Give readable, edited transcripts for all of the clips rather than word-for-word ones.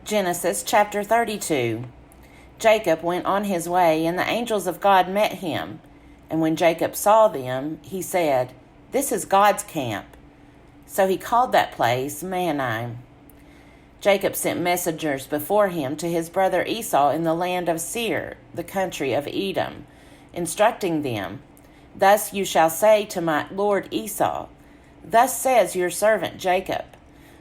Genesis chapter 32. Jacob went on his way, and the angels of God met him. And when Jacob saw them, he said, "This is God's camp." So he called that place Mahanaim. Jacob sent messengers before him to his brother Esau in the land of Seir, the country of Edom, instructing them, "Thus you shall say to my lord Esau, Thus says your servant Jacob,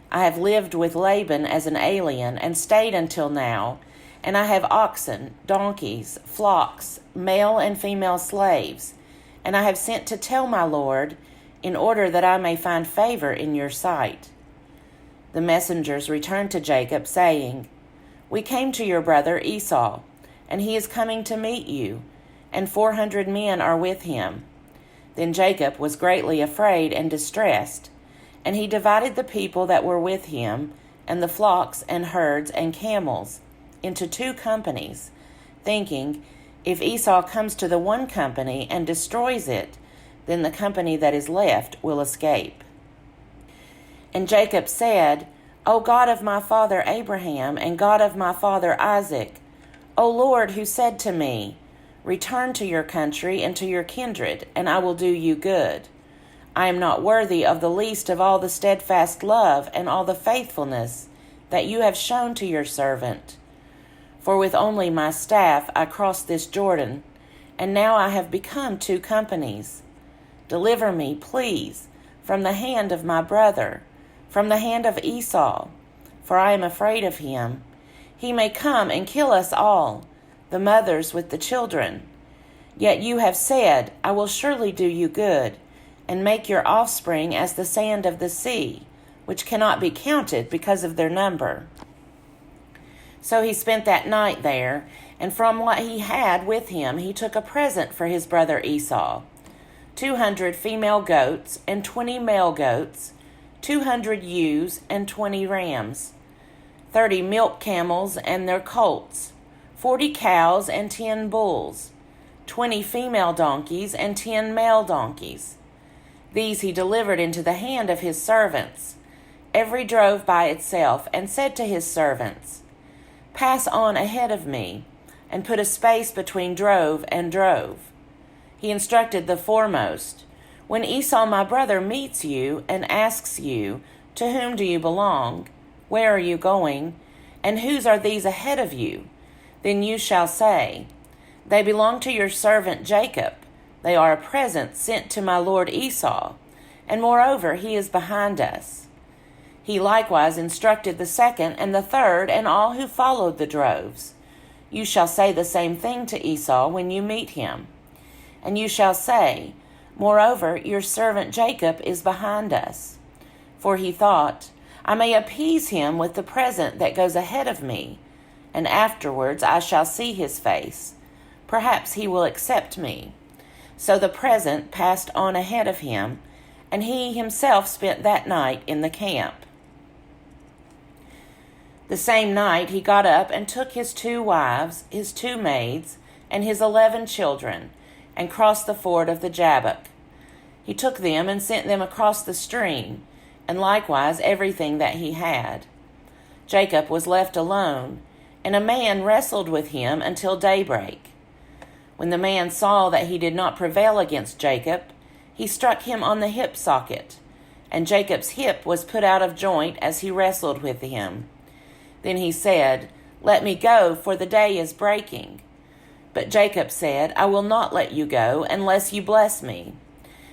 I have lived with Laban as an alien and stayed until now, and I have oxen, donkeys, flocks, male and female slaves, and I have sent to tell my lord, in order that I may find favor in your sight." The messengers returned to Jacob, saying, "We came to your brother Esau, and he is coming to meet you, and 400 men are with him." Then Jacob was greatly afraid and distressed, and he divided the people that were with him, and the flocks and herds and camels, into 2 companies, thinking, if Esau comes to the one company and destroys it, then the company that is left will escape. And Jacob said, "O God of my father Abraham, and God of my father Isaac, O Lord, who said to me, Return to your country and to your kindred, and I will do you good. I am not worthy of the least of all the steadfast love and all the faithfulness that you have shown to your servant. For with only my staff I crossed this Jordan, and now I have become 2 companies. Deliver me, please, from the hand of my brother, from the hand of Esau, for I am afraid of him. He may come and kill us all, the mothers with the children. Yet you have said, I will surely do you good, and make your offspring as the sand of the sea, which cannot be counted because of their number." So he spent that night there, and from what he had with him he took a present for his brother Esau, 200 female goats and 20 male goats, 200 ewes and 20 rams, 30 milk camels and their colts, 40 cows and 10 bulls, 20 female donkeys and 10 male donkeys. These he delivered into the hand of his servants, every drove by itself, and said to his servants, "Pass on ahead of me, and put a space between drove and drove." He instructed the foremost, "When Esau my brother meets you and asks you, 'To whom do you belong? Where are you going? And whose are these ahead of you?' then you shall say, 'They belong to your servant Jacob. They are a present sent to my lord Esau, and moreover he is behind us.'" He likewise instructed the second and the third and all who followed the droves. "You shall say the same thing to Esau when you meet him. And you shall say, 'Moreover, your servant Jacob is behind us.' For he thought, 'I may appease him with the present that goes ahead of me, and afterwards I shall see his face. Perhaps he will accept me.' So the present passed on ahead of him, and he himself spent that night in the camp. The same night he got up and took his 2 wives, his 2 maids, and his 11 children, and crossed the ford of the Jabbok. He took them and sent them across the stream, and likewise everything that he had. Jacob was left alone, and a man wrestled with him until daybreak. When the man saw that he did not prevail against Jacob, he struck him on the hip socket, and Jacob's hip was put out of joint as he wrestled with him. Then he said, "Let me go, for the day is breaking." But Jacob said, "I will not let you go unless you bless me."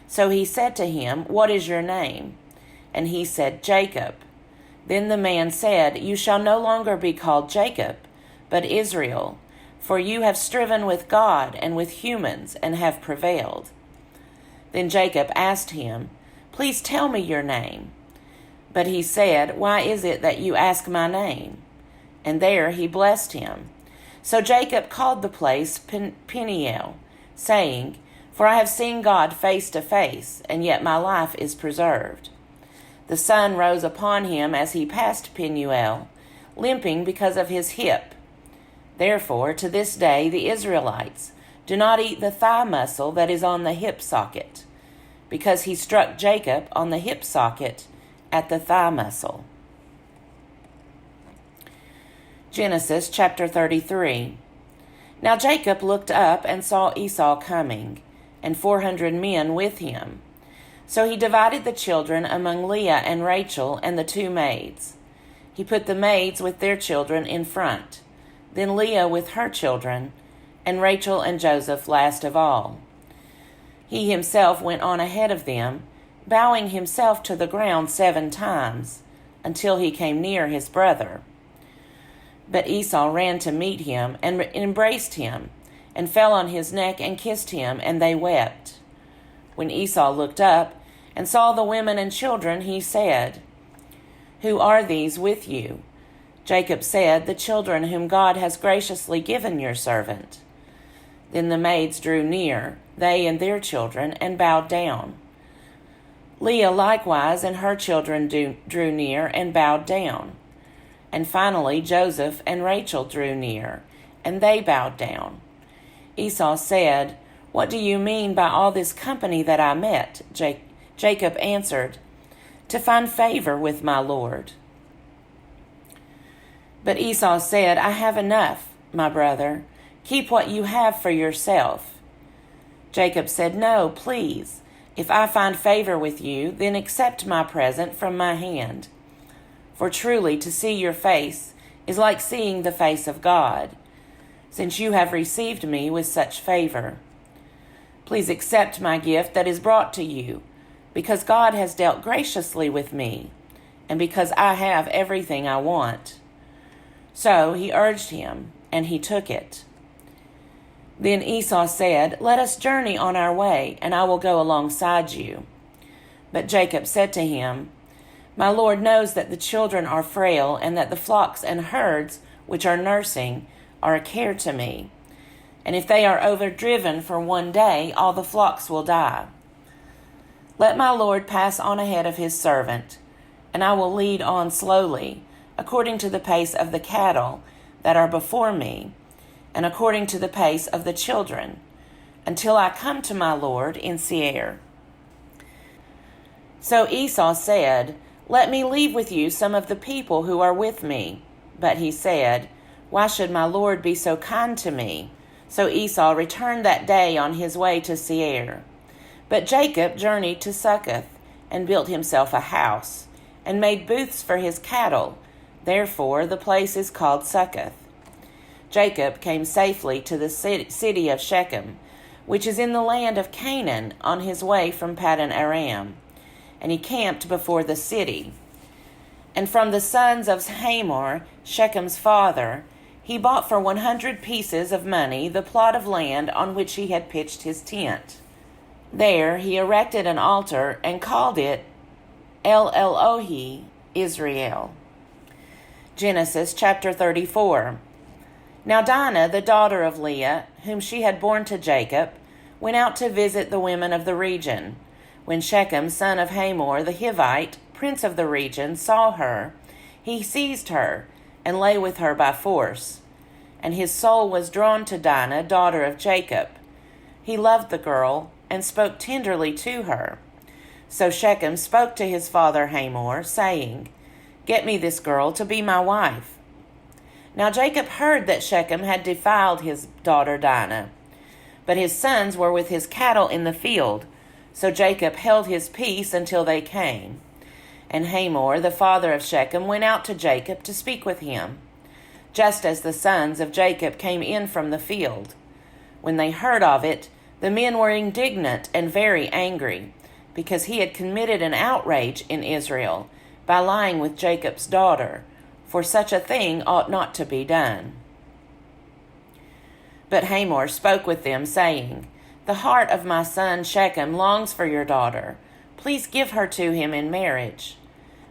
So he said to him, "What is your name?" And he said, "Jacob." Then the man said, "You shall no longer be called Jacob, but Israel, for you have striven with God and with humans and have prevailed." Then Jacob asked him, "Please tell me your name." But he said, "Why is it that you ask my name?" And there he blessed him. So Jacob called the place Peniel, saying, "For I have seen God face to face, and yet my life is preserved." The sun rose upon him as he passed Peniel, limping because of his hip. Therefore, to this day the Israelites do not eat the thigh muscle that is on the hip socket, because he struck Jacob on the hip socket at the thigh muscle. Genesis chapter 33. Now Jacob looked up and saw Esau coming, and 400 men with him. So he divided the children among Leah and Rachel and the 2 maids. He put the maids with their children in front, then Leah with her children, and Rachel and Joseph last of all. He himself went on ahead of them, bowing himself to the ground 7 times, until he came near his brother. But Esau ran to meet him and embraced him, and fell on his neck and kissed him, and they wept. When Esau looked up and saw the women and children, he said, "Who are these with you?" Jacob said, "The children whom God has graciously given your servant." Then the maids drew near, they and their children, and bowed down. Leah likewise and her children drew near and bowed down. And finally Joseph and Rachel drew near, and they bowed down. Esau said, "What do you mean by all this company that I met?" Jacob answered, "To find favor with my Lord." But Esau said, "I have enough, my brother. Keep what you have for yourself." Jacob said, "No, please. If I find favor with you, then accept my present from my hand. For truly to see your face is like seeing the face of God, since you have received me with such favor. Please accept my gift that is brought to you, because God has dealt graciously with me, and because I have everything I want." So he urged him, and he took it. Then Esau said, "Let us journey on our way, and I will go alongside you." But Jacob said to him, "My Lord knows that the children are frail, and that the flocks and herds which are nursing are a care to me. And if they are overdriven for one day, all the flocks will die. Let my Lord pass on ahead of his servant, and I will lead on slowly, according to the pace of the cattle that are before me, and according to the pace of the children, until I come to my Lord in Seir." So Esau said, "Let me leave with you some of the people who are with me." But he said, "Why should my Lord be so kind to me?" So Esau returned that day on his way to Seir. But Jacob journeyed to Succoth, and built himself a house, and made booths for his cattle. Therefore the place is called Succoth. Jacob came safely to the city of Shechem, which is in the land of Canaan, on his way from Paddan Aram. And he camped before the city. And from the sons of Hamor, Shechem's father, he bought for 100 pieces of money the plot of land on which he had pitched his tent. There he erected an altar and called it El Elohe Israel. Genesis chapter 34. Now Dinah, the daughter of Leah, whom she had borne to Jacob, went out to visit the women of the region. When Shechem, son of Hamor the Hivite, prince of the region, saw her, he seized her and lay with her by force. And his soul was drawn to Dinah, daughter of Jacob. He loved the girl and spoke tenderly to her. So Shechem spoke to his father Hamor, saying, "Get me this girl to be my wife." Now Jacob heard that Shechem had defiled his daughter Dinah, but his sons were with his cattle in the field. So Jacob held his peace until they came. And Hamor, the father of Shechem, went out to Jacob to speak with him, just as the sons of Jacob came in from the field. When they heard of it, the men were indignant and very angry, because he had committed an outrage in Israel by lying with Jacob's daughter, for such a thing ought not to be done. But Hamor spoke with them, saying, "The heart of my son Shechem longs for your daughter. Please give her to him in marriage.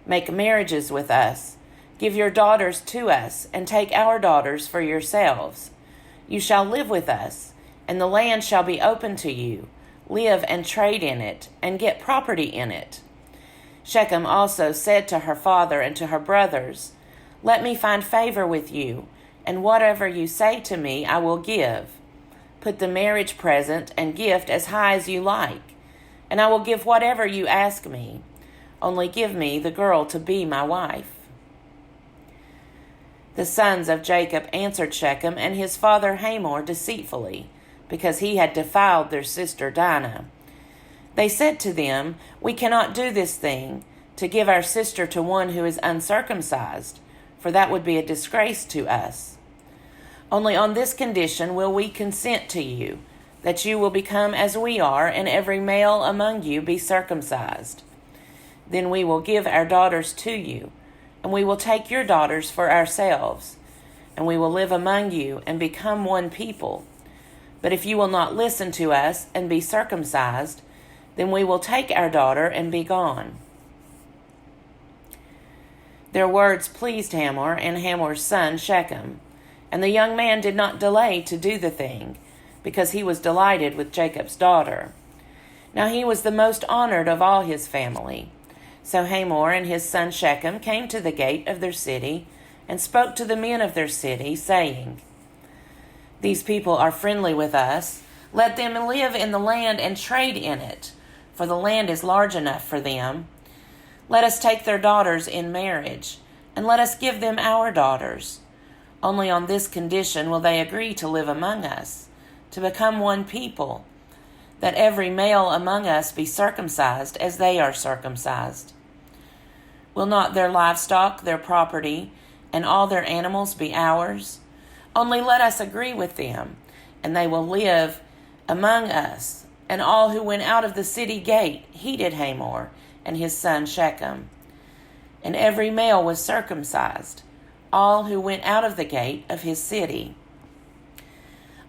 Make marriages with us. Give your daughters to us, and take our daughters for yourselves. You shall live with us, and the land shall be open to you. Live and trade in it, and get property in it." Shechem also said to her father and to her brothers, "Let me find favor with you, and whatever you say to me I will give. Put the marriage present and gift as high as you like, and I will give whatever you ask me. Only give me the girl to be my wife." The sons of Jacob answered Shechem and his father Hamor deceitfully, because he had defiled their sister Dinah. They said to them, "We cannot do this thing, to give our sister to one who is uncircumcised, for that would be a disgrace to us. Only on this condition will we consent to you, that you will become as we are, and every male among you be circumcised. Then we will give our daughters to you, and we will take your daughters for ourselves, and we will live among you and become one people. But if you will not listen to us and be circumcised, then we will take our daughter and be gone." Their words pleased Hamor and Hamor's son Shechem, and the young man did not delay to do the thing, because he was delighted with Jacob's daughter. Now he was the most honored of all his family. So Hamor and his son Shechem came to the gate of their city and spoke to the men of their city, saying, "These people are friendly with us. Let them live in the land and trade in it, for the land is large enough for them. Let us take their daughters in marriage, and let us give them our daughters. Only on this condition will they agree to live among us, to become one people, that every male among us be circumcised as they are circumcised. Will not their livestock, their property, and all their animals be ours? Only let us agree with them, and they will live among us." And all who went out of the city gate heeded Hamor and his son Shechem. And every male was circumcised, all who went out of the gate of his city.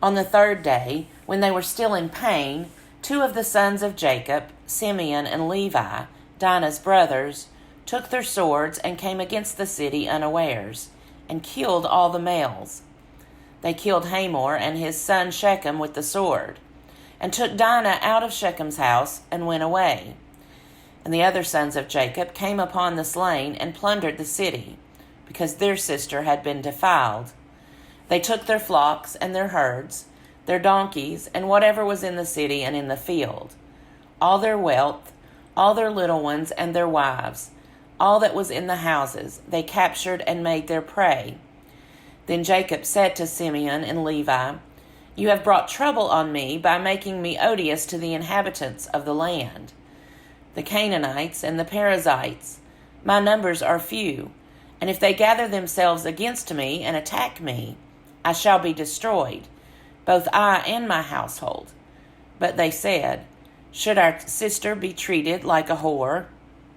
On the third day, when they were still in pain, 2 of the sons of Jacob, Simeon and Levi, Dinah's brothers, took their swords and came against the city unawares, and killed all the males. They killed Hamor and his son Shechem with the sword, and took Dinah out of Shechem's house and went away. And the other sons of Jacob came upon the slain and plundered the city, because their sister had been defiled. They took their flocks and their herds, their donkeys, and whatever was in the city and in the field, all their wealth, all their little ones and their wives, all that was in the houses, they captured and made their prey. Then Jacob said to Simeon and Levi, "You have brought trouble on me by making me odious to the inhabitants of the land. The Canaanites and the Perizzites, my numbers are few, and if they gather themselves against me and attack me, I shall be destroyed, both I and my household." But they said, "Should our sister be treated like a whore?